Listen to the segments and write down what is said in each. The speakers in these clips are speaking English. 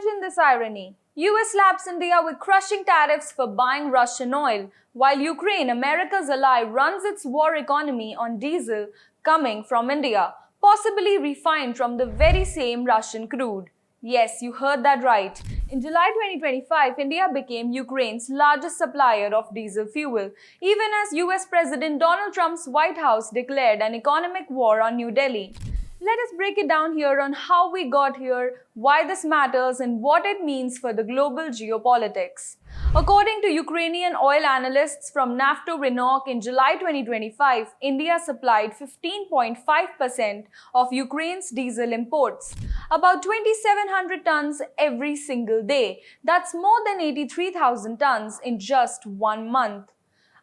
Imagine this irony. US slaps India with crushing tariffs for buying Russian oil, while Ukraine, America's ally, runs its war economy on diesel coming from India, possibly refined from the very same Russian crude. Yes, you heard that right. In July 2025, India became Ukraine's largest supplier of diesel fuel, even as US President Donald Trump's White House declared an economic war on New Delhi. Let us break it down here on how we got here, why this matters, and what it means for the global geopolitics. According to Ukrainian oil analysts from NaftoRynok in July 2025, India supplied 15.5% of Ukraine's diesel imports, about 2,700 tons every single day. That's more than 83,000 tons in just 1 month.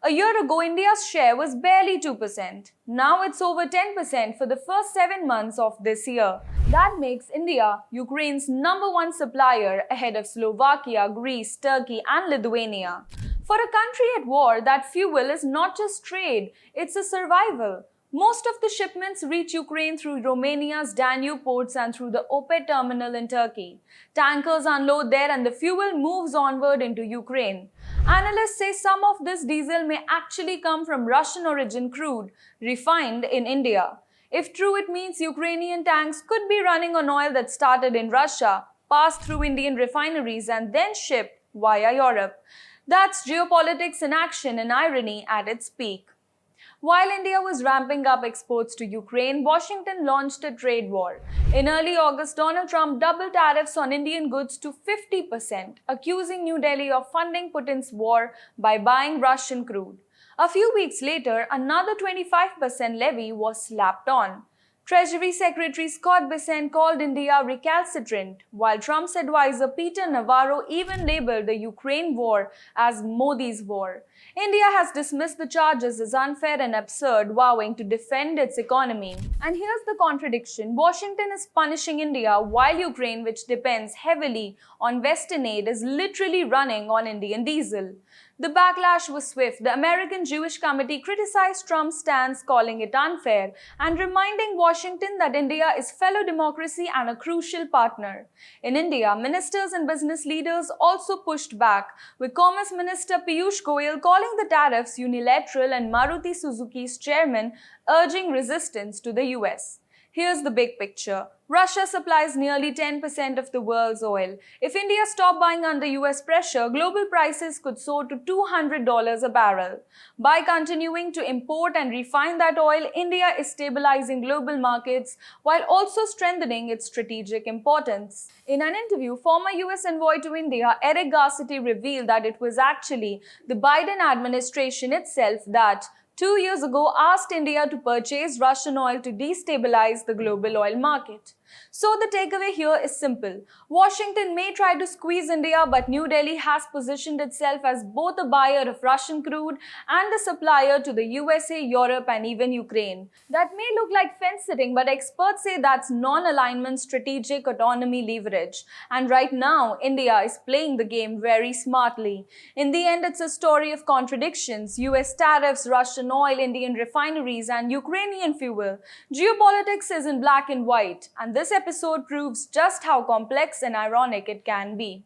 A year ago, India's share was barely 2%. Now it's over 10% for the first 7 months of this year. That makes India Ukraine's #1 supplier ahead of Slovakia, Greece, Turkey, and Lithuania. For a country at war, that fuel is not just trade, it's a survival. Most of the shipments reach Ukraine through Romania's Danube ports and through the OPET terminal in Turkey. Tankers unload there and the fuel moves onward into Ukraine. Analysts say some of this diesel may actually come from Russian origin crude, refined in India. If true, it means Ukrainian tanks could be running on oil that started in Russia, passed through Indian refineries, and then shipped via Europe. That's geopolitics in action and irony at its peak. While India was ramping up exports to Ukraine, Washington launched a trade war. In early August, Donald Trump doubled tariffs on Indian goods to 50%, accusing New Delhi of funding Putin's war by buying Russian crude. A few weeks later, another 25% levy was slapped on. Treasury Secretary Scott Bessent called India recalcitrant, while Trump's advisor Peter Navarro even labeled the Ukraine war as Modi's war. India has dismissed the charges as unfair and absurd, vowing to defend its economy. And here's the contradiction. Washington is punishing India while Ukraine, which depends heavily on Western aid, is literally running on Indian diesel. The backlash was swift. The American Jewish Committee criticized Trump's stance, calling it unfair, and reminding Washington that India is fellow democracy and a crucial partner. In India, ministers and business leaders also pushed back, with Commerce Minister Piyush Goyal calling the tariffs unilateral and Maruti Suzuki's chairman urging resistance to the US. Here's the big picture. Russia supplies nearly 10% of the world's oil. If India stopped buying under US pressure, global prices could soar to $200 a barrel. By continuing to import and refine that oil, India is stabilizing global markets while also strengthening its strategic importance. In an interview, former US envoy to India, Eric Garcetti, revealed that it was actually the Biden administration itself that 2 years ago asked India to purchase Russian oil to destabilize the global oil market. So the takeaway here is simple. Washington may try to squeeze India, but New Delhi has positioned itself as both a buyer of Russian crude and a supplier to the USA, Europe, and even Ukraine. That may look like fence-sitting, but experts say that's non-alignment strategic autonomy leverage. And right now, India is playing the game very smartly. In the end, it's a story of contradictions. US tariffs, Russian oil, Indian refineries, and Ukrainian fuel. Geopolitics is in black and white, and this episode proves just how complex and ironic it can be.